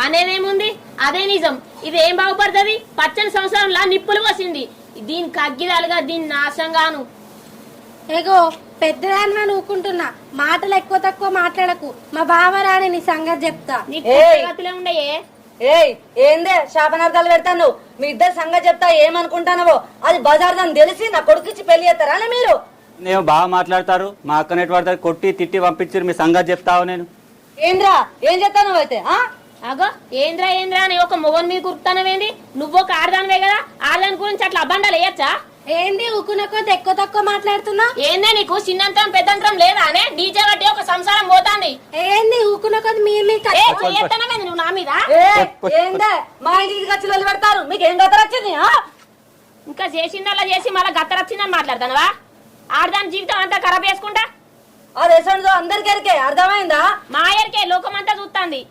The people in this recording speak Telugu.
అనేదేముంది, అదే నిజం. ఇదేం బాగుపడుతుంది? పచ్చని సంవత్సరంలా నిప్పులు పోసింది. దీని కగ్గిదాలుగా, దీని నాశంగాను. ఏగో పెద్దదాన్ని నూకుంటున్నా, మాటలు ఎక్కువ తక్కువ మాట్లాడకు. మా బావరాని నీ సంగతి చెప్తా. నీకులే ఉండయే. ఏయ్ ఏందే శాపనార్థాలు పెడతాను? మీ ఇద్దరు సంగతి చెప్తా ఏమనుకుంటానవో అది బజార్దని తెలిసి నా కొడుకుచ్చి పెళ్లి చేస్తారా మీరు? నేను బాగా మాట్లాడతారు, మా అక్క నెట్ పడతారు, కొట్టి తిట్టి పంపించారు. మీ సంగతి చెప్తావు. నేను ఏంద్రా ఏం చెప్తాను అయితే? అగో ఏంద్రా అని ఒక మొగన్ మీద కురుకుతానవేంది? నువ్వొక ఆడదానివే కదా, ఆడదాని గురించి అట్లా అబ్బండాలు వేయచ్చా? ఏంది ఊకునకో ఎక్కువ తక్కువ మాట్లాడుతున్నా? ఏందే నీకు చిన్నంతరం పెద్దంతరం లేదా అనే? డీజే బట్టి ఒక సంసారం పోతాంది. ఏంది ఊకునకో చేస్తానవేంది నువ్వు నా మీద? ఏందే మా ఇంటికి ఖర్చులు వెళ్ళి పెడతారు, మీకు ఏం గతలు వచ్చింది? ఇంకా చేసిందల్లా చేసి మళ్ళీ గత్తరొచ్చిందని మాట్లాడతానవా? ఆడదాని జీవితం అంతా ఖరాబ్ చేసుకుంటా. అది అందరికీ అర్థమైందా? మా ఎరికే లోకం అంతా చూస్తాంది.